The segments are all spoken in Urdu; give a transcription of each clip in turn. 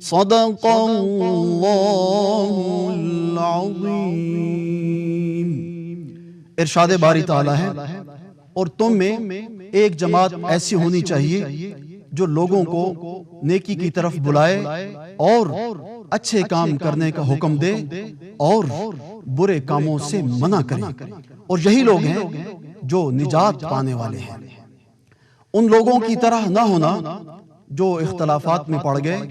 صدق اللہ العظیم۔ ارشاد باری تعالیٰ ہے، اور تم میں ایک جماعت ایسی ہونی چاہیے جو لوگوں کو نیکی کی طرف بلائے اور اچھے کام کرنے کا حکم دے اور برے کاموں سے منع کرے، اور یہی لوگ ہیں جو نجات پانے والے ہیں۔ ان لوگوں کی طرح نہ ہونا جو اختلافات میں پڑ گئے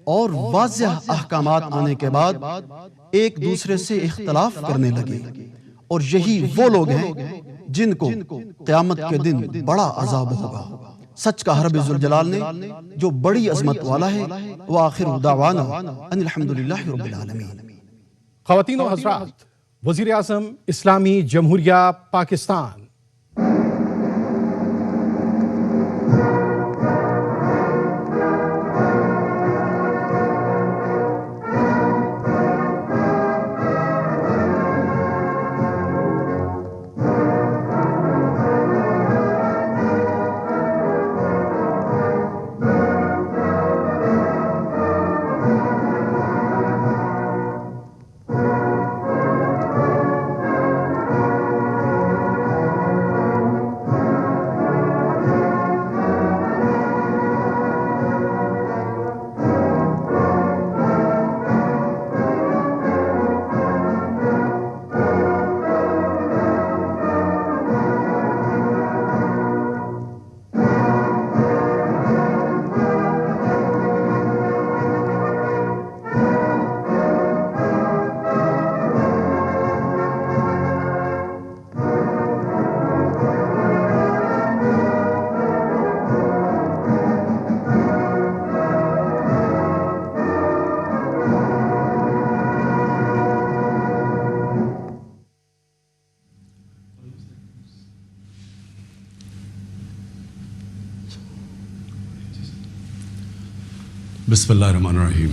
اور واضح احکامات آنے کے بعد ایک دوسرے سے اختلاف کرنے لگے، اور یہی وہ لوگ ہیں جن کو قیامت کے دن بڑا عذاب ہوگا۔ سچ کا رب ذوالجلال نے جو بڑی عظمت والا ہے۔ وآخر دعوانا ان الحمدللہ رب العالمین۔ خواتین و حضرات، وزیر اعظم اسلامی جمہوریہ پاکستان بسم اللہ الرحمن الرحیم۔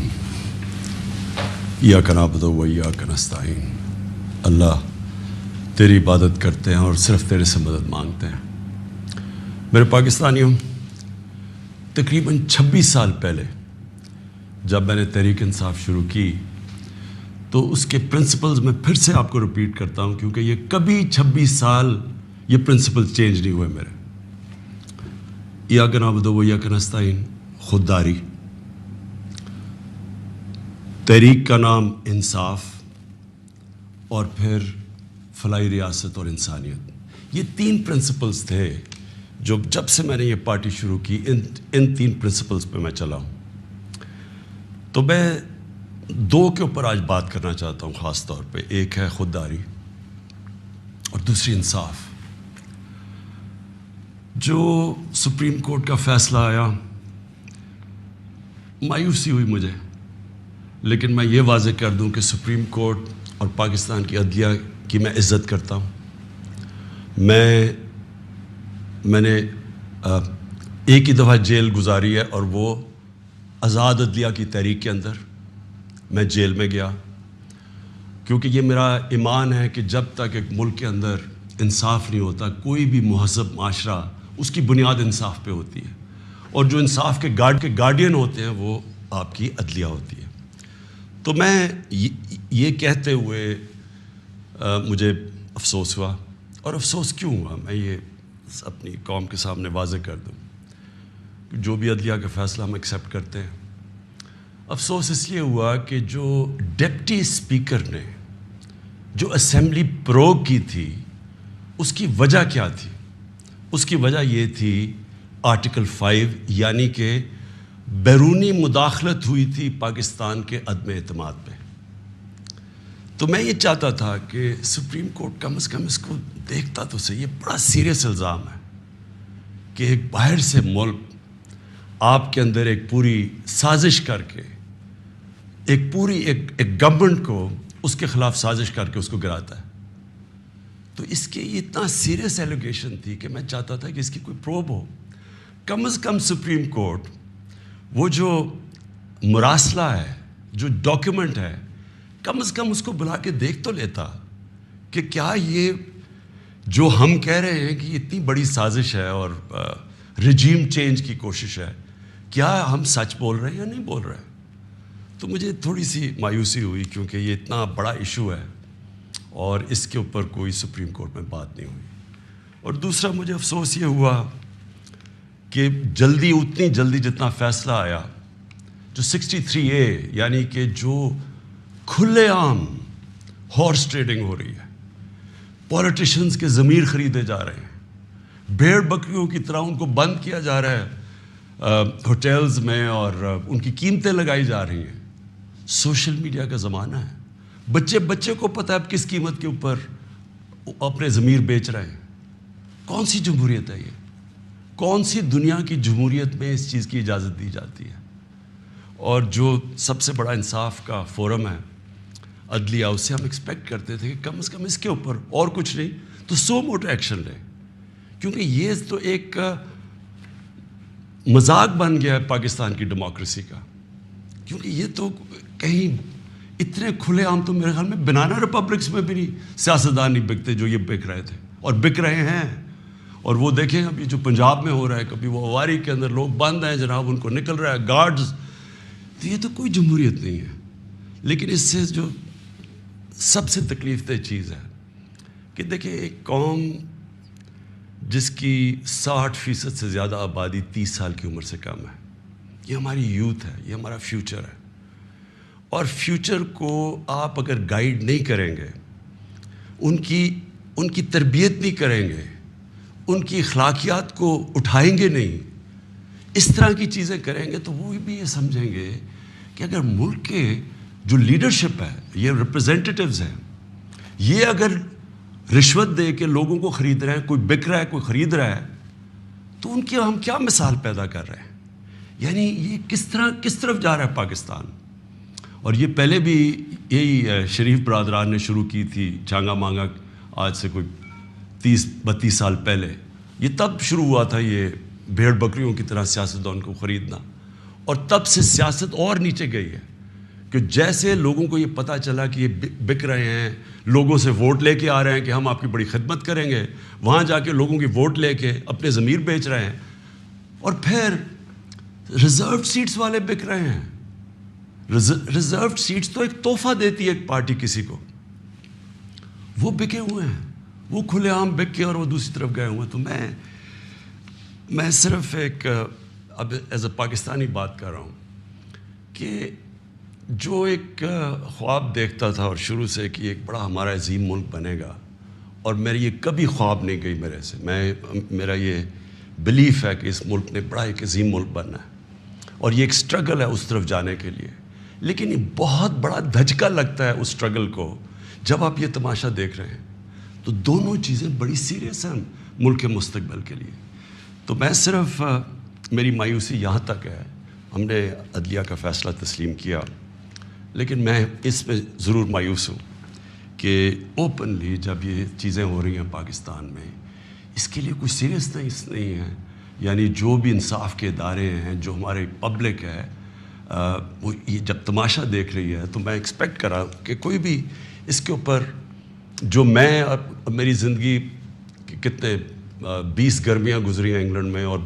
ایاک نعبد و ایاک نستعین۔ اللہ، تیری عبادت کرتے ہیں اور صرف تیرے سے مدد مانگتے ہیں۔ میرے پاکستانیوں، تقریباً 26 سال پہلے جب میں نے تحریک انصاف شروع کی تو اس کے پرنسپلز میں پھر سے آپ کو ریپیٹ کرتا ہوں، کیونکہ یہ کبھی 26 سال یہ پرنسپل چینج نہیں ہوئے میرے۔ ایاک نعبد و ایاک نستعین، خودداری، تحریک کا نام انصاف، اور پھر فلاحی ریاست اور انسانیت۔ یہ 3 پرنسپلز تھے جو جب سے میں نے یہ پارٹی شروع کی ان 3 پرنسپلز پہ میں چلا ہوں۔ تو میں 2 کے اوپر آج بات کرنا چاہتا ہوں خاص طور پہ۔ ایک ہے خودداری اور دوسری انصاف۔ جو سپریم کورٹ کا فیصلہ آیا، مایوسی ہوئی مجھے، لیکن میں یہ واضح کر دوں کہ سپریم کورٹ اور پاکستان کی عدلیہ کی میں عزت کرتا ہوں۔ میں نے ایک ہی دفعہ جیل گزاری ہے، اور وہ آزاد عدلیہ کی تحریک کے اندر میں جیل میں گیا، کیونکہ یہ میرا ایمان ہے کہ جب تک ایک ملک کے اندر انصاف نہیں ہوتا، کوئی بھی مہذب معاشرہ اس کی بنیاد انصاف پہ ہوتی ہے، اور جو انصاف کے گارڈین ہوتے ہیں وہ آپ کی عدلیہ ہوتی ہے۔ تو میں یہ کہتے ہوئے مجھے افسوس ہوا، اور افسوس کیوں ہوا میں یہ اپنی قوم کے سامنے واضح کر دوں۔ جو بھی عدلیہ کا فیصلہ ہم ایکسیپٹ کرتے ہیں، افسوس اس لیے ہوا کہ جو ڈپٹی اسپیکر نے جو اسمبلی پروگ کی تھی، اس کی وجہ کیا تھی؟ اس کی وجہ یہ تھی آرٹیکل 5، یعنی کہ بیرونی مداخلت ہوئی تھی پاکستان کے عدم اعتماد پہ۔ تو میں یہ چاہتا تھا کہ سپریم کورٹ کم از کم اس کو دیکھتا تو صحیح۔ یہ بڑا سیریس الزام ہے کہ ایک باہر سے ملک آپ کے اندر ایک پوری سازش کر کے ایک گورنمنٹ کو اس کے خلاف سازش کر کے اس کو گراتا ہے۔ تو اس کے یہ اتنا سیریس ایلیگیشن تھی کہ میں چاہتا تھا کہ اس کی کوئی پروب ہو۔ کم از کم سپریم کورٹ وہ جو مراسلہ ہے، جو ڈاکیومنٹ ہے، کم از کم اس کو بلا کے دیکھ تو لیتا کہ کیا یہ جو ہم کہہ رہے ہیں کہ اتنی بڑی سازش ہے اور رجیم چینج کی کوشش ہے، کیا ہم سچ بول رہے ہیں یا نہیں بول رہے ہیں۔ تو مجھے تھوڑی سی مایوسی ہوئی کیونکہ یہ اتنا بڑا ایشو ہے اور اس کے اوپر کوئی سپریم کورٹ میں بات نہیں ہوئی. اور دوسرا مجھے افسوس یہ ہوا کہ اتنی جلدی جتنا فیصلہ آیا جو 63A یعنی کہ جو کھلے عام ہارس ٹریڈنگ ہو رہی ہے, پولیٹیشنز کے ضمیر خریدے جا رہے ہیں, بھیڑ بکریوں کی طرح ان کو بند کیا جا رہا ہے ہوٹلز میں اور ان کی قیمتیں لگائی جا رہی ہیں. سوشل میڈیا کا زمانہ ہے, بچے کو پتہ ہے اب کس قیمت کے اوپر اپنے ضمیر بیچ رہے ہیں. کون سی جمہوریت ہے یہ؟ کون سی دنیا کی جمہوریت میں اس چیز کی اجازت دی جاتی ہے؟ اور جو سب سے بڑا انصاف کا فورم ہے عدلیہ, اس سے ہم ایکسپیکٹ کرتے تھے کہ کم از کم اس کے اوپر اور کچھ نہیں تو سو موٹو ایکشن لیں, کیونکہ یہ تو ایک مذاق بن گیا ہے پاکستان کی ڈیموکریسی کا. کیونکہ یہ تو کہیں اتنے کھلے عام تو میرے خیال میں بنانا ریپبلکس میں بھی نہیں سیاستدان نہیں بکتے جو یہ بک رہے تھے اور بک رہے ہیں. اور وہ دیکھیں ابھی جو پنجاب میں ہو رہا ہے, کبھی وہ اواری کے اندر لوگ بند ہیں جناب, ان کو نکل رہا ہے گارڈز. تو یہ تو کوئی جمہوریت نہیں ہے. لیکن اس سے جو سب سے تکلیف دہ چیز ہے کہ دیکھیں ایک قوم جس کی 60% سے زیادہ آبادی 30 سال کی عمر سے کم ہے, یہ ہماری یوتھ ہے, یہ ہمارا فیوچر ہے. اور فیوچر کو آپ اگر گائیڈ نہیں کریں گے, ان کی تربیت نہیں کریں گے, ان کی اخلاقیات کو اٹھائیں گے نہیں, اس طرح کی چیزیں کریں گے, تو وہ بھی یہ سمجھیں گے کہ اگر ملک کے جو لیڈرشپ ہے, یہ ریپرزینٹیٹیوز ہیں, یہ اگر رشوت دے کے لوگوں کو خرید رہے ہیں, کوئی بک رہا ہے کوئی خرید رہا ہے, تو ان کی ہم کیا مثال پیدا کر رہے ہیں؟ یعنی یہ کس طرف جا رہا ہے پاکستان. اور یہ پہلے بھی یہی شریف برادران نے شروع کی تھی چانگا مانگا, آج سے کوئی 30-32 سال پہلے. یہ تب شروع ہوا تھا یہ بھیڑ بکریوں کی طرح سیاستدان کو خریدنا, اور تب سے سیاست اور نیچے گئی ہے کہ جیسے لوگوں کو یہ پتہ چلا کہ یہ بک رہے ہیں, لوگوں سے ووٹ لے کے آ رہے ہیں کہ ہم آپ کی بڑی خدمت کریں گے, وہاں جا کے لوگوں کی ووٹ لے کے اپنے ضمیر بیچ رہے ہیں, اور پھر ریزروڈ سیٹس والے بک رہے ہیں. ریزروڈ سیٹس تو ایک تحفہ دیتی ہے ایک پارٹی کسی کو, وہ بکے ہوئے ہیں, وہ کھلے عام بک کے اور وہ دوسری طرف گئے ہوئے ہیں. تو میں صرف ایک اب ایز اے پاکستانی بات کر رہا ہوں کہ جو ایک خواب دیکھتا تھا اور شروع سے کہ ایک بڑا ہمارا عظیم ملک بنے گا, اور میری یہ کبھی خواب نہیں گئی میرے سے, میرا یہ بلیف ہے کہ اس ملک نے بڑا ایک عظیم ملک بننا ہے, اور یہ ایک سٹرگل ہے اس طرف جانے کے لیے. لیکن یہ بہت بڑا دھچکا لگتا ہے اس سٹرگل کو جب آپ یہ تماشا دیکھ رہے ہیں. تو دونوں چیزیں بڑی سیریس ہیں ملک کے مستقبل کے لیے. تو میں صرف میری مایوسی یہاں تک ہے, ہم نے عدلیہ کا فیصلہ تسلیم کیا, لیکن میں اس میں ضرور مایوس ہوں کہ اوپنلی جب یہ چیزیں ہو رہی ہیں پاکستان میں, اس کے لیے کوئی سیریسنس نہیں ہے. یعنی جو بھی انصاف کے ادارے ہیں, جو ہمارے پبلک ہے, وہ یہ جب تماشا دیکھ رہی ہے, تو میں ایکسپیکٹ کرا کہ کوئی بھی اس کے اوپر, جو میں اب میری زندگی کتنے 20 گرمیاں گزری ہیں انگلینڈ میں, اور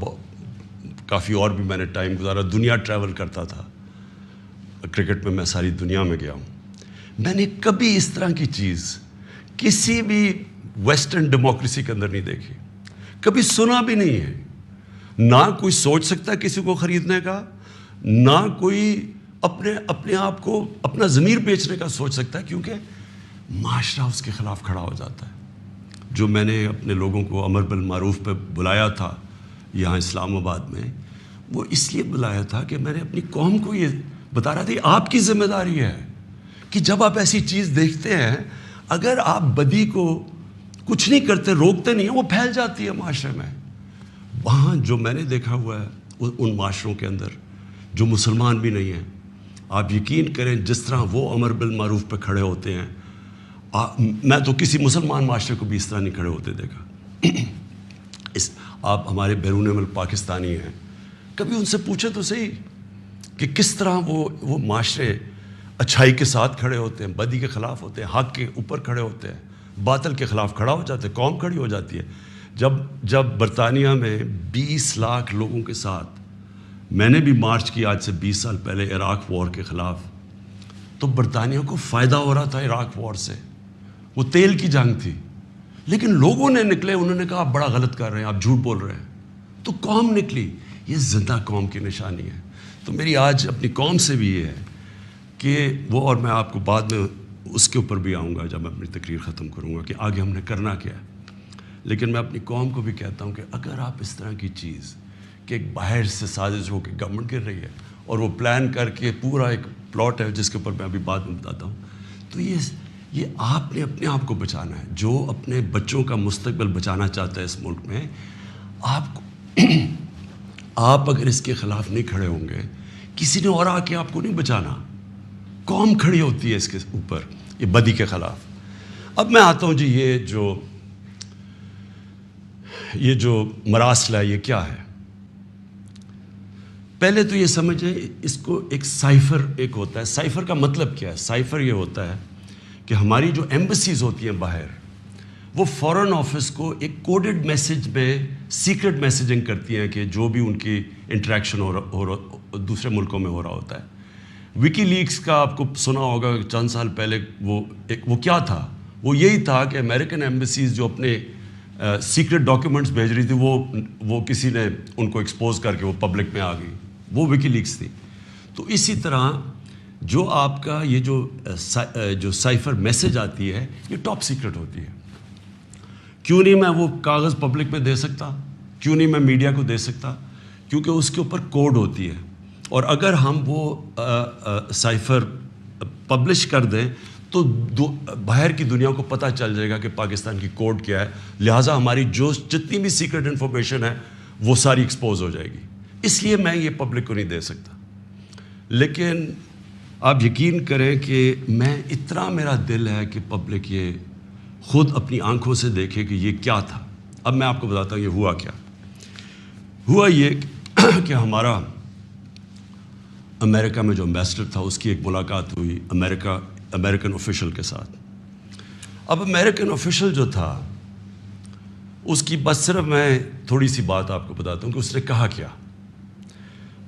کافی اور بھی میں نے ٹائم گزارا, دنیا ٹریول کرتا تھا, کرکٹ میں ساری دنیا میں گیا ہوں. میں نے کبھی اس طرح کی چیز کسی بھی ویسٹرن ڈیموکریسی کے اندر نہیں دیکھی, کبھی سنا بھی نہیں ہے. نہ کوئی سوچ سکتا کسی کو خریدنے کا, نہ کوئی اپنے آپ کو اپنا ضمیر بیچنے کا سوچ سکتا ہے, کیونکہ معاشرہ اس کے خلاف کھڑا ہو جاتا ہے. جو میں نے اپنے لوگوں کو امر بالمعروف پہ بلایا تھا یہاں اسلام آباد میں, وہ اس لیے بلایا تھا کہ میں نے اپنی قوم کو یہ بتا رہا تھا آپ کی ذمہ داری ہے کہ جب آپ ایسی چیز دیکھتے ہیں, اگر آپ بدی کو کچھ نہیں کرتے, روکتے نہیں ہیں, وہ پھیل جاتی ہے معاشرے میں. وہاں جو میں نے دیکھا ہوا ہے ان معاشروں کے اندر جو مسلمان بھی نہیں ہیں, آپ یقین کریں جس طرح وہ امر بالمعروف پہ کھڑے ہوتے ہیں, میں تو کسی مسلمان معاشرے کو بھی اس طرح نہیں کھڑے ہوتے دیکھا. آپ ہمارے بیرون ملک پاکستانی ہیں, کبھی ان سے پوچھیں تو صحیح کہ کس طرح وہ معاشرے اچھائی کے ساتھ کھڑے ہوتے ہیں, بدی کے خلاف ہوتے ہیں, حق کے اوپر کھڑے ہوتے ہیں, باطل کے خلاف کھڑا ہو جاتے ہیں, قوم کھڑی ہو جاتی ہے. جب برطانیہ میں 20 لاکھ لوگوں کے ساتھ میں نے بھی مارچ کی آج سے 20 سال پہلے عراق وار کے خلاف, تو برطانیہ کو فائدہ ہو رہا تھا عراق وار سے، وہ تیل کی جنگ تھی، لیکن لوگوں نے نکلے، انہوں نے کہا آپ بڑا غلط کر رہے ہیں، آپ جھوٹ بول رہے ہیں، تو قوم نکلی. یہ زندہ قوم کی نشانی ہے. تو میری آج اپنی قوم سے بھی یہ ہے کہ وہ، اور میں آپ کو بعد میں اس کے اوپر بھی آؤں گا جب میں اپنی تقریر ختم کروں گا کہ آگے ہم نے کرنا کیا ہے، لیکن میں اپنی قوم کو بھی کہتا ہوں کہ اگر آپ اس طرح کی چیز کہ ایک باہر سے سازش ہو کے گورنمنٹ گر رہی ہے اور وہ پلان کر کے پورا ایک پلاٹ ہے جس کے اوپر میں ابھی بعد میں بتاتا ہوں، تو یہ آپ نے اپنے آپ کو بچانا ہے. جو اپنے بچوں کا مستقبل بچانا چاہتا ہے اس ملک میں، آپ اگر اس کے خلاف نہیں کھڑے ہوں گے، کسی نے اور آ کے آپ کو نہیں بچانا. قوم کھڑی ہوتی ہے اس کے اوپر، یہ بدی کے خلاف. اب میں آتا ہوں جی، یہ جو مراسلہ ہے یہ کیا ہے؟ پہلے تو یہ سمجھیں اس کو ایک سائفر ایک ہوتا ہے. سائفر کا مطلب کیا ہے؟ سائفر یہ ہوتا ہے کہ ہماری جو ایمبیسیز ہوتی ہیں باہر، وہ فورن آفس کو ایک کوڈڈ میسج میں سیکرٹ میسیجنگ کرتی ہیں کہ جو بھی ان کی انٹریکشن دوسرے ملکوں میں ہو رہا ہوتا ہے. وکی لیکس کا آپ کو سنا ہوگا چند سال پہلے، وہ کیا تھا؟ وہ یہی تھا کہ امریکن ایمبیسیز جو اپنے سیکرٹ ڈاکیومنٹس بھیج رہی تھی، وہ کسی نے ان کو ایکسپوز کر کے وہ پبلک میں آ گئی، وہ وکی لیکس تھی. تو اسی طرح جو آپ کا یہ جو سائفر میسج آتی ہے، یہ ٹاپ سیکرٹ ہوتی ہے. کیوں نہیں میں وہ کاغذ پبلک میں دے سکتا؟ کیوں نہیں میں میڈیا کو دے سکتا؟ کیونکہ اس کے اوپر کوڈ ہوتی ہے، اور اگر ہم وہ سائفر پبلش کر دیں تو باہر کی دنیا کو پتہ چل جائے گا کہ پاکستان کی کوڈ کیا ہے، لہٰذا ہماری جتنی بھی سیکرٹ انفارمیشن ہے وہ ساری ایکسپوز ہو جائے گی. اس لیے میں یہ پبلک کو نہیں دے سکتا. لیکن آپ یقین کریں کہ میں اتنا میرا دل ہے کہ پبلک یہ خود اپنی آنکھوں سے دیکھے کہ یہ کیا تھا. اب میں آپ کو بتاتا ہوں یہ ہوا کیا. ہوا یہ کہ ہمارا امریکہ میں جو امبیسڈر تھا اس کی ایک ملاقات ہوئی امریکن آفیشل کے ساتھ. اب امریکن آفیشل جو تھا اس کی بس صرف میں تھوڑی سی بات آپ کو بتاتا ہوں کہ اس نے کہا کیا.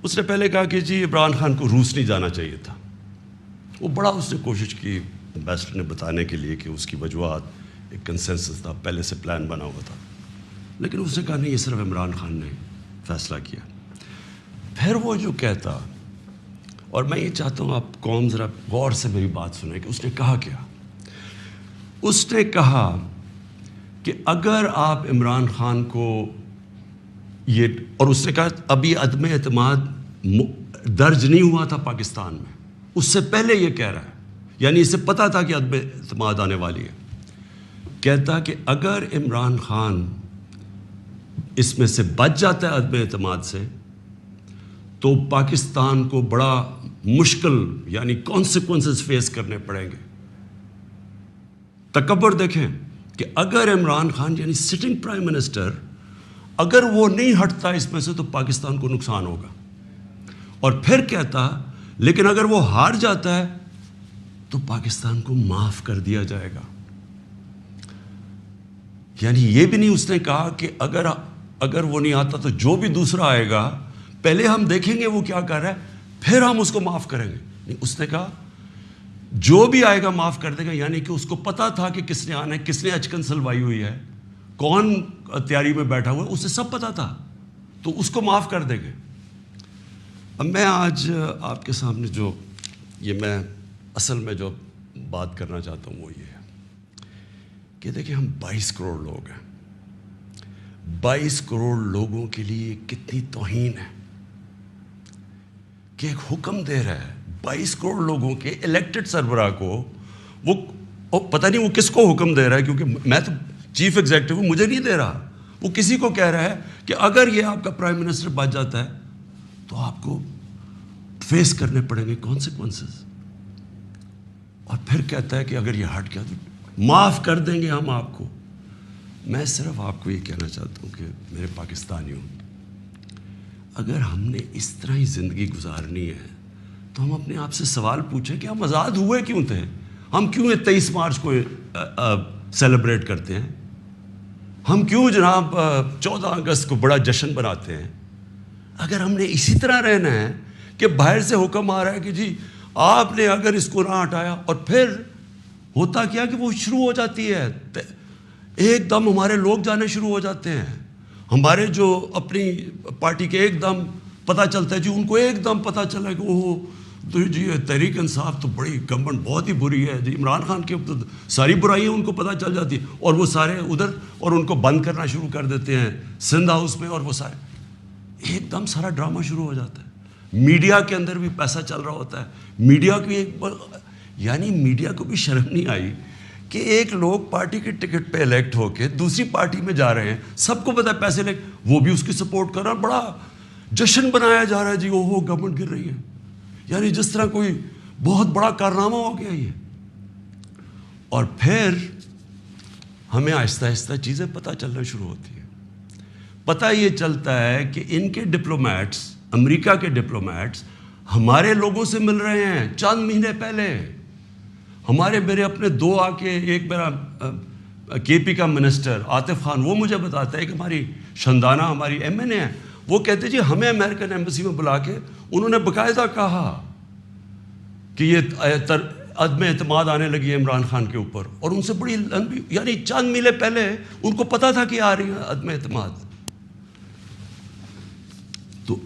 اس نے پہلے کہا کہ جی عمران خان کو روس نہیں جانا چاہیے تھا. وہ بڑا اس نے کوشش کی امبیسڈر نے بتانے کے لیے کہ اس کی وجوہات، ایک کنسنسس تھا، پہلے سے پلان بنا ہوا تھا، لیکن اس نے کہا نہیں، یہ صرف عمران خان نے فیصلہ کیا. پھر وہ جو کہتا، اور میں یہ چاہتا ہوں آپ قوم ذرا غور سے میری بات سنیں کہ اس نے کہا کیا. اس نے کہا کہ اگر آپ عمران خان کو یہ، اور اس نے کہا ابھی عدم اعتماد درج نہیں ہوا تھا پاکستان میں، اس سے پہلے یہ کہہ رہا ہے، یعنی اسے پتہ تھا کہ عدم اعتماد آنے والی ہے. کہتا کہ اگر عمران خان اس میں سے بچ جاتا ہے عدم اعتماد سے، تو پاکستان کو بڑا مشکل یعنی کانسیکوینسز فیس کرنے پڑیں گے. تکبر دیکھیں کہ اگر عمران خان یعنی سٹنگ پرائم منسٹر اگر وہ نہیں ہٹتا اس میں سے تو پاکستان کو نقصان ہوگا. اور پھر کہتا لیکن اگر وہ ہار جاتا ہے تو پاکستان کو معاف کر دیا جائے گا. یعنی یہ بھی نہیں اس نے کہا کہ اگر وہ نہیں آتا تو جو بھی دوسرا آئے گا پہلے ہم دیکھیں گے وہ کیا کر رہا ہے پھر ہم اس کو معاف کریں گے. نہیں، اس نے کہا جو بھی آئے گا معاف کر دے گا. یعنی کہ اس کو پتا تھا کہ کس نے آنا ہے، کس نے اچکن سلوائی ہوئی ہے، کون تیاری میں بیٹھا ہوا ہے، اسے سب پتا تھا، تو اس کو معاف کر دیں گے. اب میں آج آپ کے سامنے جو میں اصل میں جو بات کرنا چاہتا ہوں وہ یہ ہے کہ دیکھیں ہم 22 کروڑ لوگ ہیں. 22 کروڑ لوگوں کے لیے کتنی توہین ہے کہ ایک حکم دے رہا ہے 22 کروڑ لوگوں کے الیکٹڈ سربراہ کو. وہ پتہ نہیں وہ کس کو حکم دے رہا ہے، کیونکہ میں تو چیف ایگزیکٹو ہوں، مجھے نہیں دے رہا. وہ کسی کو کہہ رہا ہے کہ اگر یہ آپ کا پرائم منسٹر بچ جاتا ہے تو آپ کو فیس کرنے پڑیں گے کانسیکوینسز. اور پھر کہتا ہے کہ اگر یہ ہٹ گیا تو معاف کر دیں گے ہم آپ کو. میں صرف آپ کو یہ کہنا چاہتا ہوں کہ میرے پاکستانیوں، اگر ہم نے اس طرح ہی زندگی گزارنی ہے تو ہم اپنے آپ سے سوال پوچھیں کہ ہم آزاد ہوئے کیوں تھے؟ ہم کیوں 23 مارچ کو سیلیبریٹ کرتے ہیں؟ ہم کیوں جناب 14 اگست کو بڑا جشن بناتے ہیں؟ اگر ہم نے اسی طرح رہنا ہے کہ باہر سے حکم آ رہا ہے کہ جی آپ نے اگر اس کو نہ ہٹایا، اور پھر ہوتا کیا کہ وہ شروع ہو جاتی ہے، ایک دم ہمارے لوگ جانے شروع ہو جاتے ہیں، ہمارے جو اپنی پارٹی کے ایک دم پتہ چلتا ہے جی، ان کو ایک دم پتہ چلا کہ وہ تو جی تحریک انصاف تو بڑی گورنمنٹ بہت ہی بری ہے جی، عمران خان کے تو ساری برائیاں ان کو پتہ چل جاتی ہیں، اور وہ سارے ادھر، اور ان کو بند کرنا شروع کر دیتے ہیں سندھ ہاؤس میں، اور وہ سارے ایک دم سارا ڈرامہ شروع ہو جاتا ہے۔ میڈیا کے اندر بھی پیسہ چل رہا ہوتا ہے، میڈیا کی یعنی میڈیا کو بھی شرم نہیں آئی کہ ایک لوگ پارٹی کے ٹکٹ پہ الیکٹ ہو کے دوسری پارٹی میں جا رہے ہیں، سب کو پتہ ہے پیسے لے، وہ بھی اس کی سپورٹ کر رہا ہے، بڑا جشن بنایا جا رہا ہے جی، وہ گورنمنٹ گر رہی ہے، یعنی جس طرح کوئی بہت بڑا کارنامہ ہو گیا یہ۔ اور پھر ہمیں آہستہ آہستہ چیزیں پتہ چلنا شروع ہوتی ہیں۔ پتہ یہ چلتا ہے کہ ان کے ڈپلومیٹس، امریکہ کے ڈپلومیٹس ہمارے لوگوں سے مل رہے ہیں چند مہینے پہلے، میرے اپنے دو آ کے، ایک میرا کے پی کا منسٹر عاطف خان، وہ مجھے بتاتا ہے کہ ہماری شندانہ ہماری ایم این اے ہے، وہ کہتے جی ہمیں امریکن ایمبیسی میں بلا کے انہوں نے باقاعدہ کہا کہ یہ عدم اعتماد آنے لگی ہے عمران خان کے اوپر، اور ان سے بڑی لمبی، یعنی چند میلے پہلے ان کو پتا تھا کہ آ رہی ہے عدم اعتماد۔ تو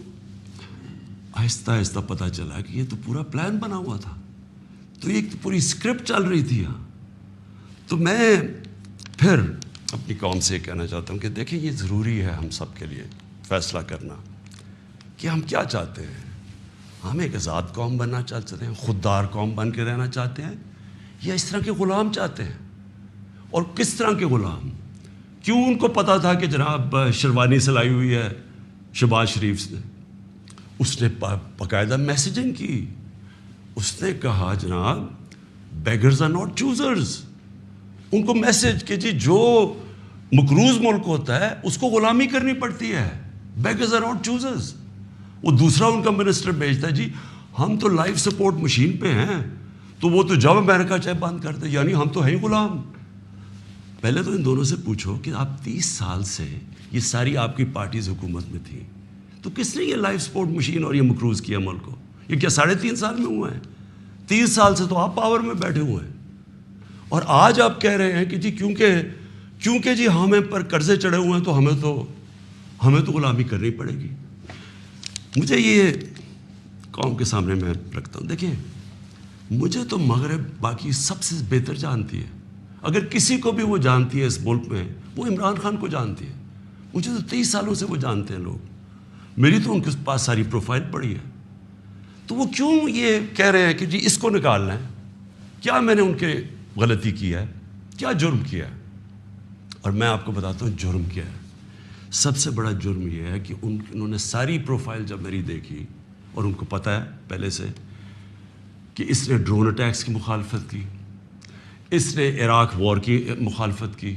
آہستہ آہستہ پتہ چلا کہ یہ تو پورا پلان بنا ہوا تھا، تو ایک پوری اسکرپٹ چل رہی تھی یہاں۔ تو میں پھر اپنی قوم سے کہنا چاہتا ہوں کہ دیکھیں یہ ضروری ہے ہم سب کے لیے فیصلہ کرنا کہ ہم کیا چاہتے ہیں۔ ہم ایک آزاد قوم بننا چاہتے ہیں، خوددار قوم بن کے رہنا چاہتے ہیں، یا اس طرح کے غلام چاہتے ہیں؟ اور کس طرح کے غلام؟ کیوں ان کو پتا تھا کہ جناب شیروانی سلائی ہوئی ہے شہباز شریف نے؟ اس نے باقاعدہ میسیجنگ کی، اس نے کہا جناب بیگرز آر ناٹ چوزرز، ان کو میسیج کہ جی جو مقروض ملک ہوتا ہے اس کو غلامی کرنی پڑتی ہے، بیگرز آر ناٹ چوزرز۔ وہ دوسرا ان کا منسٹر بھیجتا ہے جی ہم تو لائف سپورٹ مشین پہ ہیں، تو وہ تو جب امریکہ چاہے بند کر دے، یعنی ہم تو ہیں ہی غلام۔ پہلے تو ان دونوں سے پوچھو کہ آپ 30 سال سے یہ ساری آپ کی پارٹیز حکومت میں تھیں، تو کس نے یہ لائف سپورٹ مشین اور یہ مقروض کیا ملک کو؟ یہ کیا 3.5 سال میں ہوا ہے؟ 30 سال سے تو آپ پاور میں بیٹھے ہوئے ہیں، اور آج آپ کہہ رہے ہیں کہ جی کیونکہ جی ہمیں پر قرضے چڑھے ہوئے ہیں تو ہمیں تو غلامی کرنی پڑے گی۔ مجھے یہ قوم کے سامنے میں رکھتا ہوں، دیکھیں مجھے تو مغرب باقی سب سے بہتر جانتی ہے، اگر کسی کو بھی وہ جانتی ہے اس ملک میں وہ عمران خان کو جانتی ہے، مجھے تو 30 سالوں سے وہ جانتے ہیں لوگ، میری تو ان کے پاس ساری پروفائل پڑی ہے، تو وہ کیوں یہ کہہ رہے ہیں کہ جی اس کو نکالنا ہے؟ کیا میں نے ان کے غلطی کی ہے؟ کیا جرم کیا ہے؟ اور میں آپ کو بتاتا ہوں جرم کیا ہے۔ سب سے بڑا جرم یہ ہے کہ انہوں نے ساری پروفائل جب میری دیکھی، اور ان کو پتہ ہے پہلے سے کہ اس نے ڈرون اٹیکس کی مخالفت کی، اس نے عراق وار کی مخالفت کی،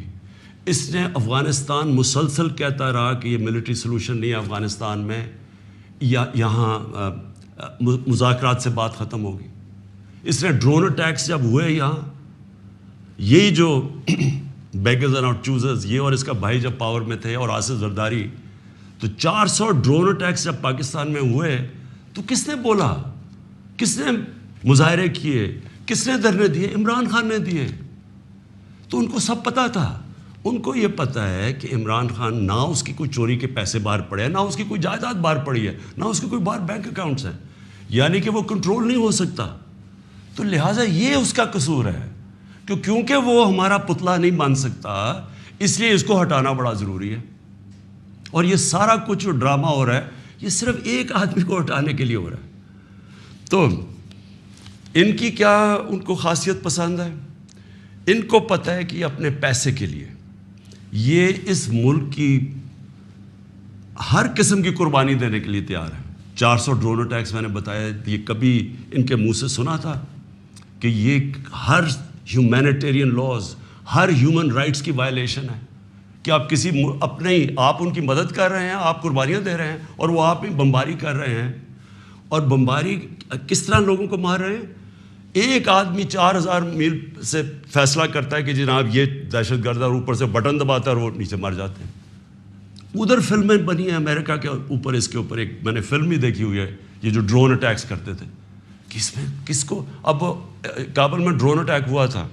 اس نے افغانستان مسلسل کہتا رہا کہ یہ ملٹری سلوشن نہیں ہے افغانستان میں، یا یہاں مذاکرات سے بات ختم ہوگی، اس نے ڈرون اٹیکس جب ہوئے یہاں، یہی جو بیگرز آر ناٹ چوزرز، یہ اور اس کا بھائی جب پاور میں تھے اور آصف زرداری، تو 400 ڈرون اٹیکس جب پاکستان میں ہوئے تو کس نے بولا؟ کس نے مظاہرے کیے؟ کس نے دھرنے دیے؟ عمران خان نے دیے۔ تو ان کو سب پتہ تھا، ان کو یہ پتہ ہے کہ عمران خان نہ اس کی کوئی چوری کے پیسے باہر پڑے ہیں، نہ اس کی کوئی جائیداد باہر پڑی ہے، نہ اس کے کوئی باہر بینک اکاؤنٹس ہیں، یعنی کہ وہ کنٹرول نہیں ہو سکتا، تو لہٰذا یہ اس کا قصور ہے کہ کیونکہ وہ ہمارا پتلا نہیں بن سکتا، اس لیے اس کو ہٹانا بڑا ضروری ہے۔ اور یہ سارا کچھ جو ڈرامہ ہو رہا ہے یہ صرف ایک آدمی کو ہٹانے کے لیے ہو رہا ہے۔ تو ان کی کیا ان کو خاصیت پسند ہے؟ ان کو پتہ ہے کہ یہ اپنے پیسے کے لیے یہ اس ملک کی ہر قسم کی قربانی دینے کے لیے تیار ہے۔ 400 ڈرون اٹیکس میں نے بتایا، یہ کبھی ان کے منہ سے سنا تھا کہ یہ ہر ہیومینیٹیرین لاز، ہر ہیومن رائٹس کی وائلیشن ہے کہ آپ کسی آپ ان کی مدد کر رہے ہیں، آپ قربانیاں دے رہے ہیں، اور وہ آپ میں بمباری کر رہے ہیں، اور بمباری کس طرح لوگوں کو مار رہے ہیں؟ ایک آدمی 4000 میل سے فیصلہ کرتا ہے کہ جناب یہ دہشت گرد، اور اوپر سے بٹن دباتا ہے اور وہ نیچے مر جاتے ہیں۔ ادھر فلمیں بنی ہیں امریکہ کے اوپر، اس کے اوپر ایک میں نے فلم بھی دیکھی ہوئی ہے، یہ جو ڈرون اٹیکس کرتے تھے، کس کو؟ اب کابل میں ڈرون اٹیک ہوا تھا،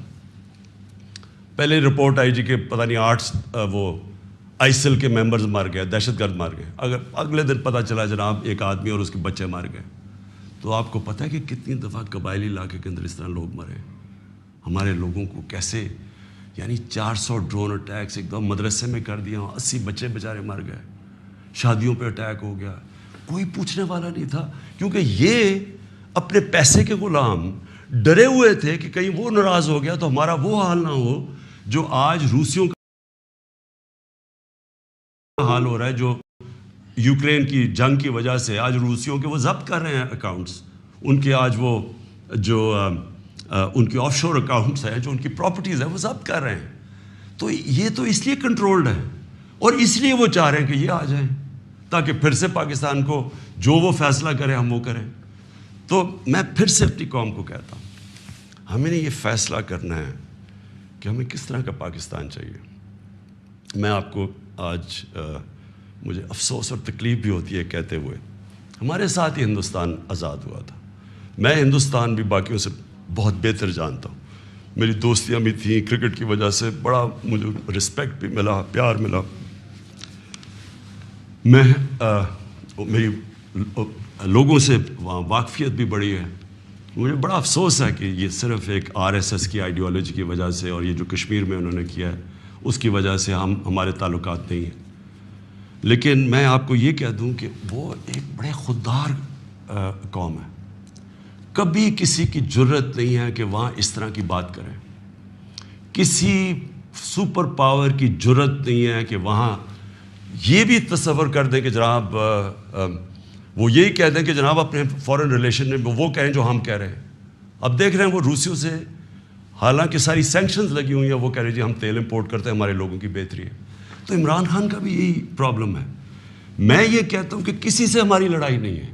پہلے رپورٹ آئی جی کہ پتہ نہیں 8 وہ آئیسل کے ممبرز مار گئے، دہشت گرد مار گئے. اگر اگلے دن پتہ چلا جناب ایک آدمی اور اس کے بچے مار گئے. تو آپ کو پتہ ہے کہ کتنی دفعہ قبائلی علاقے کے اندر اس طرح لوگ مرے. ہمارے لوگوں کو کیسے، یعنی 400 ڈرون اٹیکس ایک دم مدرسے میں کر دیا، 80 بچے بیچارے مر گئے، شادیوں پہ اٹیک ہو گیا، کوئی پوچھنے والا نہیں تھا. کیونکہ یہ اپنے پیسے کے غلام ڈرے ہوئے تھے کہ کہیں وہ ناراض ہو گیا تو ہمارا وہ حال نہ ہو جو آج روسیوں کا حال ہو رہا ہے، جو یوکرین کی جنگ کی وجہ سے آج روسیوں کے وہ ضبط کر رہے ہیں اکاؤنٹس، ان کے آج وہ جو ان کی آف شور اکاؤنٹس ہیں، جو ان کی پراپرٹیز ہیں وہ ضبط کر رہے ہیں. تو یہ تو اس لیے کنٹرولڈ ہے اور اس لیے وہ چاہ رہے ہیں کہ یہ آ جائیں تاکہ پھر سے پاکستان کو جو وہ فیصلہ کریں ہم وہ کریں. تو میں پھر سے اپنی قوم کو کہتا ہوں، ہمیں نے یہ فیصلہ کرنا ہے کہ ہمیں کس طرح کا پاکستان چاہیے. میں آپ کو آج مجھے افسوس اور تکلیف بھی ہوتی ہے کہتے ہوئے، ہمارے ساتھ ہی ہندوستان آزاد ہوا تھا. میں ہندوستان بھی باقیوں سے بہت بہتر جانتا ہوں، میری دوستیاں بھی تھیں، کرکٹ کی وجہ سے بڑا مجھے رسپیکٹ بھی ملا، پیار ملا. میں میری لوگوں سے وہاں واقفیت بھی بڑی ہے. مجھے بڑا افسوس ہے کہ یہ صرف ایک RSS کی آئیڈیالوجی کی وجہ سے اور یہ جو کشمیر میں انہوں نے کیا ہے اس کی وجہ سے ہمارے تعلقات نہیں ہیں. لیکن میں آپ کو یہ کہہ دوں کہ وہ ایک بڑے خوددار قوم ہے. کبھی کسی کی جرت نہیں ہے کہ وہاں اس طرح کی بات کریں. کسی سپر پاور کی جرت نہیں ہے کہ وہاں یہ بھی تصور کر دیں کہ جناب وہ یہی کہہ دیں کہ جناب اپنے فورن ریلیشن میں وہ کہیں جو ہم کہہ رہے ہیں. اب دیکھ رہے ہیں وہ روسیوں سے حالانکہ ساری سینکشنز لگی ہوئی ہیں، وہ کہہ رہے جی ہم تیل امپورٹ کرتے ہیں، ہمارے لوگوں کی بہتری ہے. تو عمران خان کا بھی یہی پرابلم ہے. میں یہ کہتا ہوں کہ کسی سے ہماری لڑائی نہیں ہے،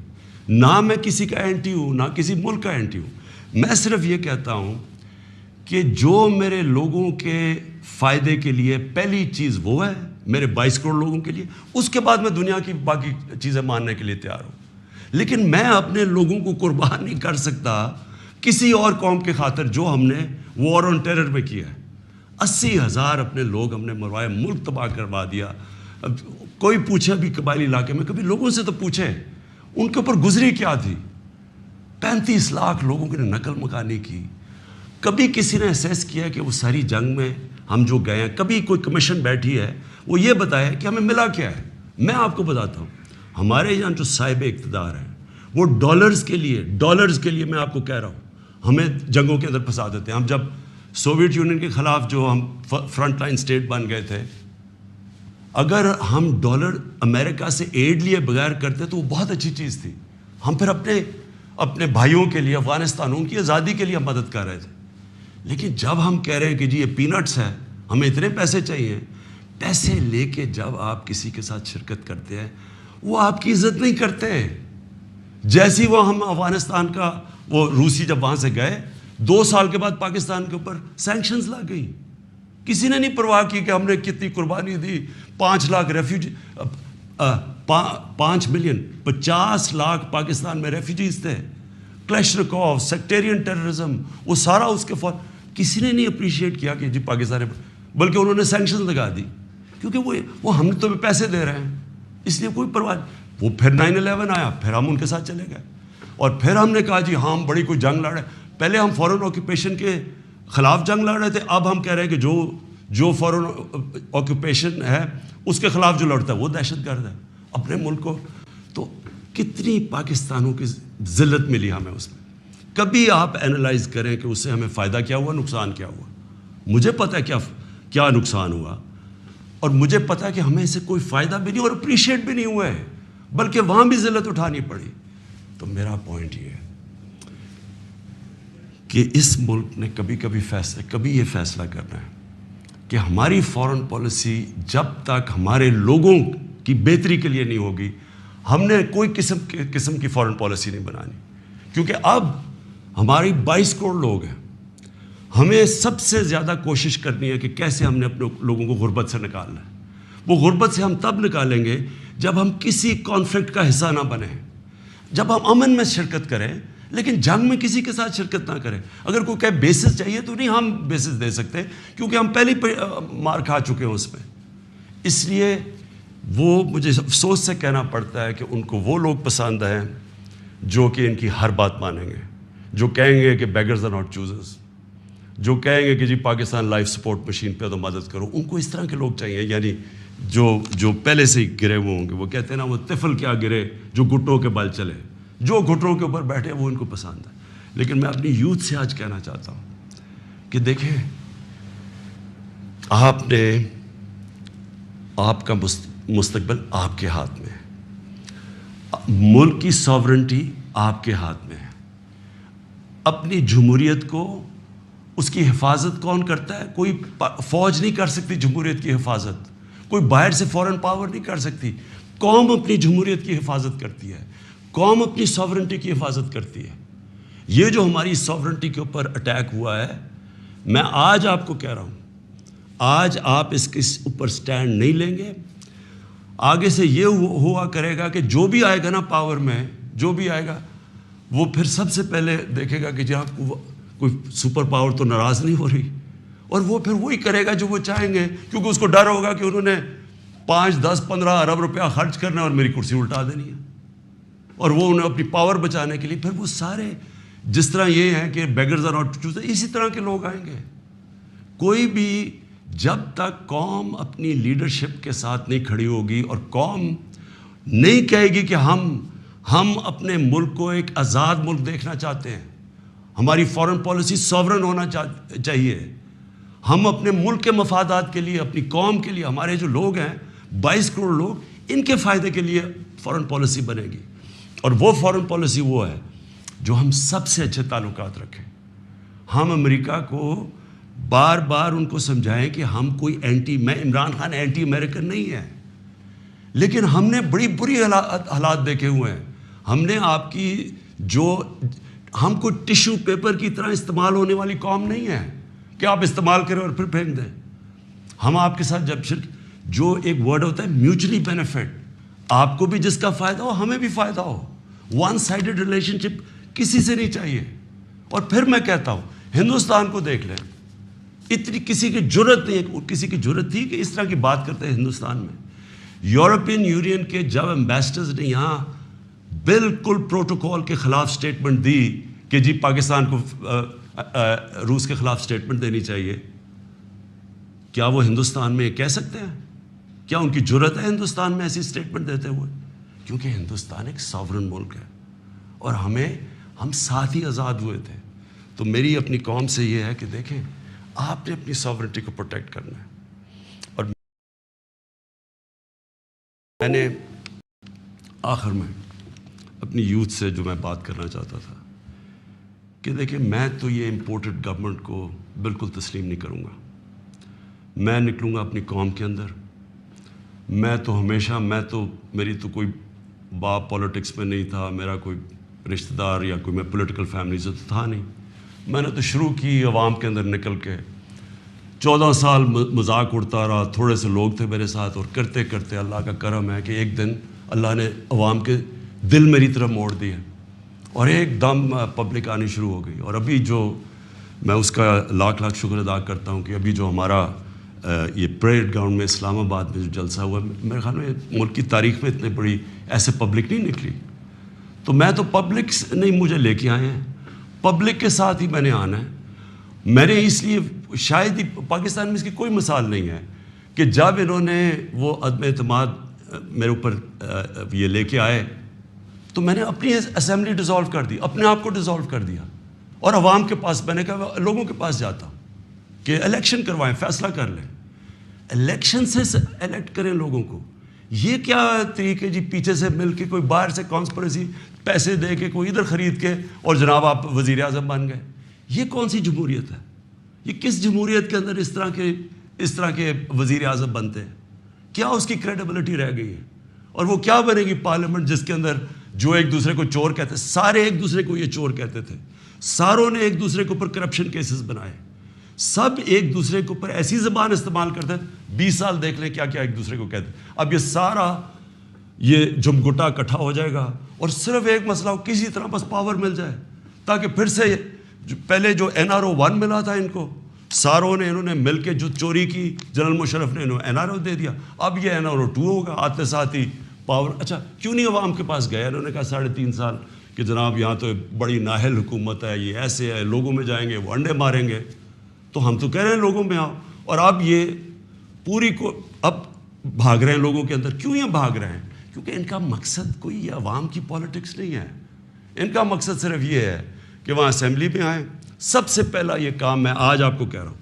نہ میں کسی کا اینٹی ہوں نہ کسی ملک کا اینٹی ہوں. میں صرف یہ کہتا ہوں کہ جو میرے لوگوں کے فائدے کے لیے پہلی چیز وہ ہے، میرے 22 کروڑ لوگوں کے لیے، اس کے بعد میں دنیا کی باقی چیزیں ماننے کے لیے تیار ہوں. لیکن میں اپنے لوگوں کو قربان نہیں کر سکتا کسی اور قوم کے خاطر جو ہم نے وار آن ٹیرر میں کیا ہے. 80,000 اپنے لوگ ہم نے مروائے، ملک تباہ کروا دیا. اب کوئی پوچھے بھی قبائلی علاقے میں، کبھی لوگوں سے تو پوچھے ان کے اوپر گزری کیا تھی. 35 لاکھ لوگوں کی نقل مکانی کی. کبھی کسی نے احساس کیا کہ وہ ساری جنگ میں ہم جو گئے ہیں، کبھی کوئی کمیشن بیٹھی ہے وہ یہ بتائے کہ ہمیں ملا کیا ہے؟ میں آپ کو بتاتا ہوں، ہمارے یہاں جو صاحب اقتدار ہیں وہ ڈالرز کے لیے میں آپ کو کہہ رہا ہوں ہمیں جنگوں کے اندر پھنسا دیتے ہیں. ہم جب سوویت یونین کے خلاف جو ہم فرنٹ لائن اسٹیٹ بن گئے تھے، اگر ہم ڈالر امریکہ سے ایڈ لیے بغیر کرتے تو وہ بہت اچھی چیز تھی. ہم پھر اپنے بھائیوں کے لیے، افغانستان ان کی آزادی کے لیے مدد کر رہے تھے. لیکن جب ہم کہہ رہے ہیں کہ جی یہ پینٹس ہے، ہمیں اتنے پیسے چاہیے، پیسے لے کے جب آپ کسی کے ساتھ شرکت کرتے ہیں وہ آپ کی عزت نہیں کرتے. جیسی وہ ہم افغانستان کا وہ روسی جب وہاں سے گئے 2 سال کے بعد پاکستان کے اوپر سینکشنز لگ گئی. کسی نے نہیں پرواہ کی کہ ہم نے کتنی قربانی دی. 5 لاکھ ریفیوجی، 5 ملین 50 لاکھ پاکستان میں ریفیوجیز تھے. کلیشنکوف، سیکٹیرین ٹیررزم، وہ سارا اس کے فور کسی نے نہیں اپریشیٹ کیا کہ جی پاکستان، بلکہ انہوں نے سینکشنز لگا دی کیونکہ وہ ہم تو پیسے دے رہے ہیں، اس لیے کوئی پرواہ. وہ پھر 9/11 آیا، پھر ہم ان کے ساتھ چلے گئے اور پھر ہم نے کہا جی ہاں ہم بڑی کوئی جنگ لڑ رہے ہیں. پہلے ہم فورن آکوپیشن کے خلاف جنگ لڑ رہے تھے، اب ہم کہہ رہے ہیں کہ جو فورن آکوپیشن ہے اس کے خلاف جو لڑتا ہے وہ دہشت گرد ہے اپنے ملک کو. تو کتنی پاکستانوں کی ذلت ملی ہمیں اس میں. کبھی آپ اینالائز کریں کہ اس سے ہمیں فائدہ کیا ہوا، نقصان کیا ہوا. مجھے پتہ ہے کیا نقصان ہوا اور مجھے پتہ ہے کہ ہمیں اس سے کوئی فائدہ بھی نہیں اور اپریشیٹ بھی نہیں ہوا ہے، بلکہ وہاں بھی ذلت اٹھانی پڑی. تو میرا پوائنٹ یہ ہے کہ اس ملک نے کبھی یہ فیصلہ کرنا ہے کہ ہماری فورن پالیسی جب تک ہمارے لوگوں کی بہتری کے لیے نہیں ہوگی، ہم نے کوئی قسم کی فورن پالیسی نہیں بنانی. کیونکہ اب ہماری 22 کروڑ لوگ ہیں، ہمیں سب سے زیادہ کوشش کرنی ہے کہ کیسے ہم نے اپنے لوگوں کو غربت سے نکالنا ہے. وہ غربت سے ہم تب نکالیں گے جب ہم کسی کانفلکٹ کا حصہ نہ بنیں، جب ہم امن میں شرکت کریں لیکن جنگ میں کسی کے ساتھ شرکت نہ کریں. اگر کوئی کہے بیسز چاہیے تو نہیں ہم بیسز دے سکتے, کیونکہ ہم پہلے مار کھا چکے ہیں اس میں. اس لیے وہ مجھے افسوس سے کہنا پڑتا ہے کہ ان کو وہ لوگ پسند ہیں جو کہ ان کی ہر بات مانیں گے, جو کہیں گے کہ بیگرز آر ناٹ چوزرز, جو کہیں گے کہ جی پاکستان لائف سپورٹ مشین پہ تو مدد کرو. ان کو اس طرح کے لوگ چاہیے, یعنی جو پہلے سے ہی گرے ہوئے ہوں گے. وہ کہتے ہیں نا وہ طفل کیا گرے جو گھٹنوں کے بل چلے, جو گھٹنوں کے اوپر بیٹھے وہ ان کو پسند ہے. لیکن میں اپنی یوتھ سے آج کہنا چاہتا ہوں کہ دیکھیں, آپ کا مستقبل آپ کے ہاتھ میں ہے, ملک کی ساورنٹی آپ کے ہاتھ میں ہے. اپنی جمہوریت کو, اس کی حفاظت کون کرتا ہے؟ کوئی فوج نہیں کر سکتی جمہوریت کی حفاظت, کوئی باہر سے فورن پاور نہیں کر سکتی. قوم اپنی جمہوریت کی حفاظت کرتی ہے, قوم اپنی ساورنٹی کی حفاظت کرتی ہے. یہ جو ہماری ساورنٹی کے اوپر اٹیک ہوا ہے, میں آج آپ کو کہہ رہا ہوں, آج آپ اس کے اوپر سٹینڈ نہیں لیں گے, آگے سے یہ ہوا کرے گا کہ جو بھی آئے گا نا پاور میں, جو بھی آئے گا وہ پھر سب سے پہلے دیکھے گا کہ جہاں کوئی سپر پاور تو ناراض نہیں ہو رہی, اور وہ پھر وہی کرے گا جو وہ چاہیں گے, کیونکہ اس کو ڈر ہوگا کہ انہوں نے 5, 10, 15 ارب روپیہ خرچ کرنا ہے اور میری کرسی الٹا دینی ہے. اور وہ انہیں اپنی پاور بچانے کے لیے پھر وہ سارے, جس طرح یہ ہیں کہ بیگرز آر ناٹ چوزرز, اسی طرح کے لوگ آئیں گے. کوئی بھی جب تک قوم اپنی لیڈرشپ کے ساتھ نہیں کھڑی ہوگی اور قوم نہیں کہے گی کہ ہم اپنے ملک کو ایک آزاد ملک دیکھنا چاہتے ہیں, ہماری فارن پالیسی ساورن ہونا چاہیے, ہم اپنے ملک کے مفادات کے لیے, اپنی قوم کے لیے, ہمارے جو لوگ ہیں 22 کروڑ لوگ, ان کے فائدے کے لیے فارن پالیسی بنے گی. اور وہ فارن پالیسی وہ ہے جو ہم سب سے اچھے تعلقات رکھیں. ہم امریکہ کو بار بار ان کو سمجھائیں کہ ہم کوئی میں عمران خان اینٹی امریکن نہیں ہے, لیکن ہم نے بڑی بری حالات دیکھے ہوئے ہیں. ہم نے آپ کی ہم کو ٹیشو پیپر کی طرح استعمال ہونے والی قوم نہیں ہے کہ آپ استعمال کریں اور پھر پھینک دیں. ہم آپ کے ساتھ جو ایک ورڈ ہوتا ہے میوچلی بینیفٹ, آپ کو بھی جس کا فائدہ ہو ہمیں بھی فائدہ ہو. ون سائیڈڈ ریلیشن شپ کسی سے نہیں چاہیے. اور پھر میں کہتا ہوں ہندوستان کو دیکھ لیں, اتنی کسی کی جرت نہیں ہے, کسی کی جرت تھی کہ اس طرح کی بات کرتے ہیں ہندوستان میں. یورپین یونین کے جب ایمبیسڈرز نے یہاں بالکل پروٹوکول کے خلاف سٹیٹمنٹ دی کہ جی پاکستان کو روس کے خلاف سٹیٹمنٹ دینی چاہیے, کیا وہ ہندوستان میں کہہ سکتے ہیں؟ کیا ان کی جرت ہے ہندوستان میں ایسی سٹیٹمنٹ دیتے ہوئے؟ کیونکہ ہندوستان ایک ساورن ملک ہے اور ہم ساتھ ہی آزاد ہوئے تھے. تو میری اپنی قوم سے یہ ہے کہ دیکھیں, آپ نے اپنی ساورنٹی کو پروٹیکٹ کرنا ہے. اور میں نے آخر میں اپنی یوتھ سے جو میں بات کرنا چاہتا تھا کہ دیکھیں, میں تو یہ امپورٹڈ گورنمنٹ کو بالکل تسلیم نہیں کروں گا. میں نکلوں گا اپنی قوم کے اندر. میں تو ہمیشہ میری تو کوئی باپ پولیٹکس میں نہیں تھا, میرا کوئی رشتہ دار یا کوئی میں پولیٹیکل فیملی سے تو تھا نہیں. میں نے تو شروع کی عوام کے اندر نکل کے 14 سال مذاق اڑتا رہا. تھوڑے سے لوگ تھے میرے ساتھ, اور کرتے کرتے اللہ کا کرم ہے کہ ایک دن اللہ نے عوام کے دل میری طرف موڑ دیے اور ایک دم پبلک آنی شروع ہو گئی. اور ابھی جو میں اس کا لاکھ شکر ادا کرتا ہوں کہ ابھی جو ہمارا یہ پریڈ گراؤنڈ میں اسلام آباد میں جو جلسہ ہوا, میرے خیال میں ملک کی تاریخ میں اتنے بڑی ایسے پبلک نہیں نکلی. تو میں تو پبلک نہیں مجھے لے کے آئے ہیں, پبلک کے ساتھ ہی میں نے آنا ہے. میں نے اس لیے شاید ہی پاکستان میں اس کی کوئی مثال نہیں ہے کہ جب انہوں نے وہ عدم اعتماد میرے اوپر یہ لے کے آئے تو میں نے اپنی اسمبلی ڈیزالو کر دی, اپنے آپ کو ڈیزالو کر دیا, اور عوام کے پاس میں نے کہا لوگوں کے پاس جاتا ہوں کہ الیکشن کروائیں, فیصلہ کر لیں, الیکشن سے الیکٹ کریں لوگوں کو. یہ کیا طریقے جی پیچھے سے مل کے کوئی باہر سے کانسپریسی پیسے دے کے کوئی ادھر خرید کے اور جناب آپ وزیر اعظم بن گئے. یہ کون سی جمہوریت ہے؟ یہ کس جمہوریت کے اندر اس طرح کے وزیر اعظم بنتے ہیں؟ کیا اس کی کریڈیبلٹی رہ گئی ہے؟ اور وہ کیا بنے گی پارلیمنٹ جس کے اندر جو ایک دوسرے کو چور کہتے, سارے ایک دوسرے کو یہ چور کہتے تھے, ساروں نے ایک دوسرے کے اوپر کرپشن کیسز بنائے, سب ایک دوسرے کے اوپر ایسی زبان استعمال کرتے تھے. 20 سال دیکھ لیں کیا کیا ایک دوسرے کو کہتے. اب یہ سارا یہ جمگٹا اکٹھا ہو جائے گا اور صرف ایک مسئلہ ہو, کسی طرح بس پاور مل جائے. تاکہ پھر سے پہلے جو NRO-1 ملا تھا ان کو ساروں نے انہوں نے مل کے جو چوری کی جنرل مشرف نے انہوں NRO دے دیا. اب یہ NRO-2 ہوگا. آتے ساتھ ہی پاور اچھا کیوں نہیں عوام کے پاس گئے؟ انہوں نے کہا 3.5 سال کہ جناب یہاں تو بڑی نااہل حکومت ہے, یہ ایسے ہے, لوگوں میں جائیں گے وہ انڈے ماریں گے. تو ہم تو کہہ رہے ہیں لوگوں میں آؤ, اور اب یہ پوری کو اب بھاگ رہے ہیں لوگوں کے اندر. کیوں یہ بھاگ رہے ہیں؟ کیونکہ ان کا مقصد کوئی عوام کی پالیٹکس نہیں ہے. ان کا مقصد صرف یہ ہے کہ وہاں اسمبلی میں آئیں. سب سے پہلا یہ کام میں آج آپ کو کہہ رہا ہوں,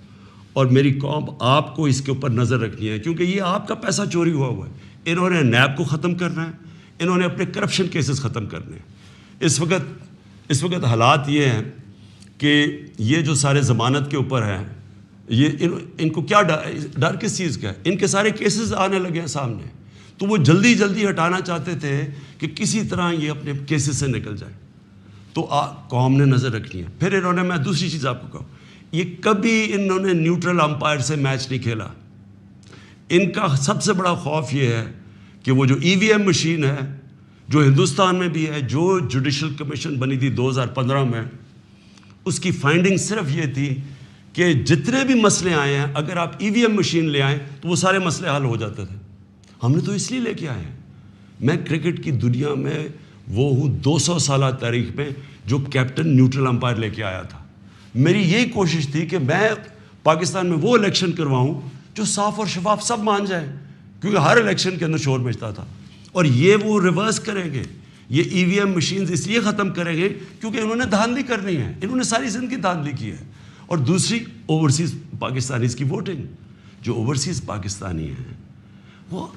اور میری قوم آپ کو اس کے اوپر نظر رکھنی ہے, کیونکہ یہ آپ کا پیسہ چوری ہوا ہے. انہوں نے نیب کو ختم کرنا ہے, انہوں نے اپنے کرپشن کیسز ختم کرنے ہیں. اس وقت حالات یہ ہیں کہ یہ جو سارے ضمانت کے اوپر ہیں, یہ ان کو کیا ڈر کس چیز کا ہے؟ ان کے سارے کیسز آنے لگے ہیں سامنے, تو وہ جلدی جلدی ہٹانا چاہتے تھے کہ کسی طرح یہ اپنے کیسز سے نکل جائے. تو قوم نے نظر رکھنی ہے. پھر انہوں نے, میں دوسری چیز آپ کو کہوں, یہ کبھی انہوں نے نیوٹرل امپائر سے میچ نہیں کھیلا. ان کا سب سے بڑا خوف یہ ہے کہ وہ جو EVM مشین ہے جو ہندوستان میں بھی ہے, جو جوڈیشل کمیشن بنی تھی 2015 میں, اس کی فائنڈنگ صرف یہ تھی کہ جتنے بھی مسئلے آئے ہیں اگر آپ EVM مشین لے آئیں تو وہ سارے مسئلے حل ہو جاتے تھے. ہم نے تو اس لیے لے کے آئے ہیں. میں کرکٹ کی دنیا میں وہ ہوں 200 سالہ تاریخ میں جو کیپٹن نیوٹرل امپائر لے کے آیا تھا. میری یہی کوشش تھی کہ میں پاکستان میں وہ الیکشن کرواؤں جو صاف اور شفاف سب مان جائیں, کیونکہ ہر الیکشن کے اندر شور مچتا تھا. اور یہ وہ ریورس کریں گے, یہ EVM مشینز اس لیے ختم کریں گے کیونکہ انہوں نے دھاندلی کرنی ہے. انہوں نے ساری زندگی دھاندلی کی ہے. اور دوسری اوورسیز پاکستانیز کی ووٹنگ. جو اوورسیز پاکستانی ہیں وہ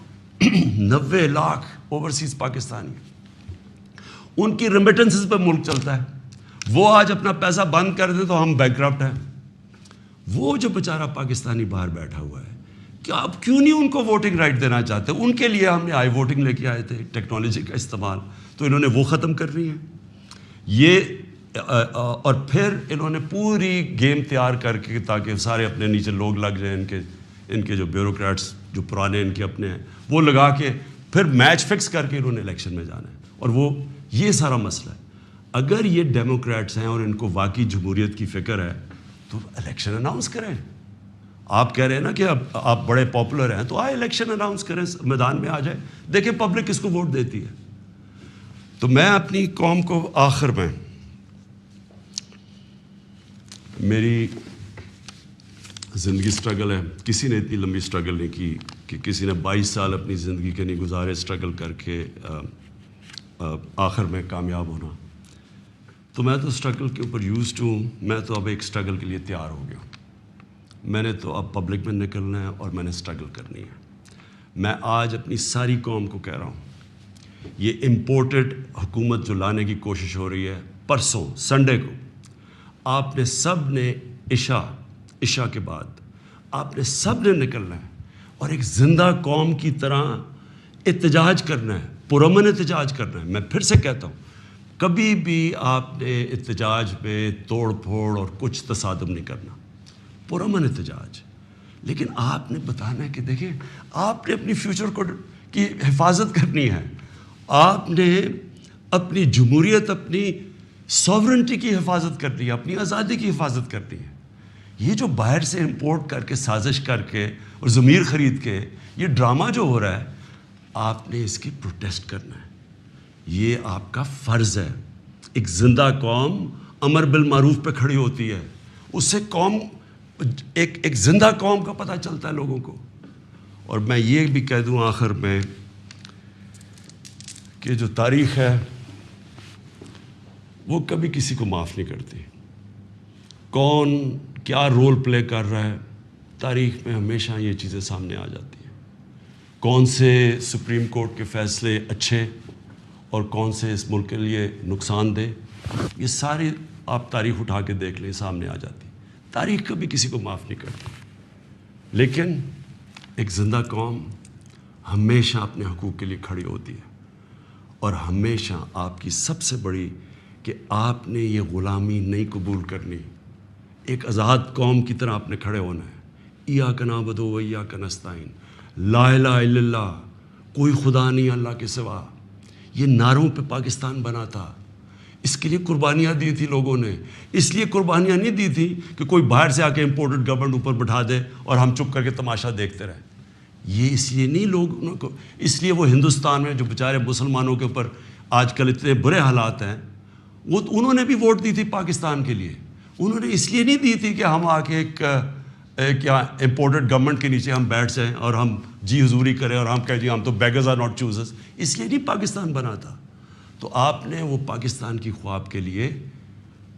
90 لاکھ اوورسیز پاکستانی, ان کی ریمیٹنسز پہ ملک چلتا ہے. وہ آج اپنا پیسہ بند کر دیں تو ہم بینکرپٹ ہیں. وہ جو بیچارہ پاکستانی باہر بیٹھا ہوا ہے, کیا آپ کیوں نہیں ان کو ووٹنگ رائٹ دینا چاہتے؟ ان کے لیے ہم نے آئی ووٹنگ لے کے آئے تھے, ٹیکنالوجی کا استعمال, تو انہوں نے وہ ختم کرنی ہے. یہ اور پھر انہوں نے پوری گیم تیار کر کے تاکہ سارے اپنے نیچے لوگ لگ جائیں, ان کے جو بیوروکریٹس جو پرانے ان کے اپنے ہیں وہ لگا کے پھر میچ فکس کر کے انہوں نے الیکشن میں جانا ہے. اور وہ یہ سارا مسئلہ ہے. اگر یہ ڈیموکریٹس ہیں اور ان کو واقعی جمہوریت کی فکر ہے تو الیکشن اناؤنس کریں. آپ کہہ رہے ہیں نا کہ اب آپ بڑے پاپولر ہیں, تو آئے الیکشن اناؤنس کریں, میدان میں آ جائیں, دیکھیں پبلک کس کو ووٹ دیتی ہے. تو میں اپنی قوم کو آخر میں, میری زندگی سٹرگل ہے, کسی نے اتنی لمبی سٹرگل نہیں کی کہ کسی نے 22 سال اپنی زندگی کے نہیں گزارے سٹرگل کر کے آخر میں کامیاب ہونا. تو میں تو سٹرگل کے اوپر یوزڈ ہوں. میں تو اب ایک سٹرگل کے لیے تیار ہو گیا ہوں. میں نے تو اب پبلک میں نکلنا ہے اور میں نے سٹرگل کرنی ہے. میں آج اپنی ساری قوم کو کہہ رہا ہوں, یہ امپورٹڈ حکومت جو لانے کی کوشش ہو رہی ہے, پرسوں سنڈے کو آپ نے سب نے عشاء کے بعد آپ نے سب نے نکلنا ہے اور ایک زندہ قوم کی طرح احتجاج کرنا ہے, پرامن احتجاج کرنا ہے. میں پھر سے کہتا ہوں, کبھی بھی آپ نے احتجاج میں توڑ پھوڑ اور کچھ تصادم نہیں کرنا, پرامن احتجاج. لیکن آپ نے بتانا ہے کہ دیکھیں آپ نے اپنی فیوچر کی حفاظت کرنی ہے, آپ نے اپنی جمہوریت, اپنی سوورنٹی کی حفاظت کرنی ہے, اپنی آزادی کی حفاظت کرنی ہے. یہ جو باہر سے امپورٹ کر کے سازش کر کے اور ضمیر خرید کے یہ ڈرامہ جو ہو رہا ہے, آپ نے اس کی پروٹیسٹ کرنا ہے. یہ آپ کا فرض ہے. ایک زندہ قوم امر بالمعروف پہ کھڑی ہوتی ہے, اس سے قوم ایک زندہ قوم کا پتہ چلتا ہے لوگوں کو. اور میں یہ بھی کہہ دوں آخر میں کہ جو تاریخ ہے وہ کبھی کسی کو معاف نہیں کرتی. کون کیا رول پلے کر رہا ہے, تاریخ میں ہمیشہ یہ چیزیں سامنے آ جاتی ہیں. کون سے سپریم کورٹ کے فیصلے اچھے اور کون سے اس ملک کے لیے نقصان دہ, یہ سارے آپ تاریخ اٹھا کے دیکھ لیں, سامنے آ جاتی. تاریخ کبھی کسی کو معاف نہیں کرتی. لیکن ایک زندہ قوم ہمیشہ اپنے حقوق کے لیے کھڑی ہوتی ہے, اور ہمیشہ آپ کی سب سے بڑی کہ آپ نے یہ غلامی نہیں قبول کرنی. ایک آزاد قوم کی طرح آپ نے کھڑے ہونا ہے. ایاک نعبد و ایاک نستعین, لا الہ الا اللہ, کوئی خدا نہیں اللہ کے سوا. یہ نعروں پہ پاکستان بنا تھا, اس کے لیے قربانیاں دی تھی لوگوں نے. اس لیے قربانیاں نہیں دی تھی کہ کوئی باہر سے آ کے امپورٹڈ گورنمنٹ اوپر بٹھا دے اور ہم چپ کر کے تماشا دیکھتے رہیں. یہ اس لیے نہیں لوگوں کو, اس لیے وہ ہندوستان میں جو بیچارے مسلمانوں کے اوپر آج کل اتنے برے حالات ہیں, وہ انہوں نے بھی ووٹ دی تھی پاکستان کے لیے. انہوں نے اس لیے نہیں دی تھی کہ ہم آ کے ایک امپورٹڈ گورنمنٹ کے نیچے ہم بیٹھ جائیں اور ہم جی حضوری کریں اور ہم کہیں جی ہم تو بیگرز آر ناٹ چوزرز. اس لیے نہیں پاکستان بنا تھا. تو آپ نے وہ پاکستان کی خواب کے لیے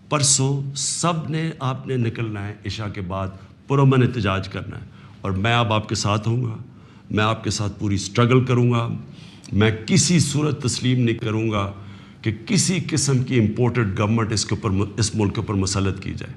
پرسوں سب نے آپ نے نکلنا ہے, عشاء کے بعد پرامن احتجاج کرنا ہے. اور میں اب آپ کے ساتھ ہوں گا, میں آپ کے ساتھ پوری اسٹرگل کروں گا. میں کسی صورت تسلیم نہیں کروں گا کہ کسی قسم کی امپورٹڈ گورنمنٹ اس ملک کے اوپر مسلط کی جائے.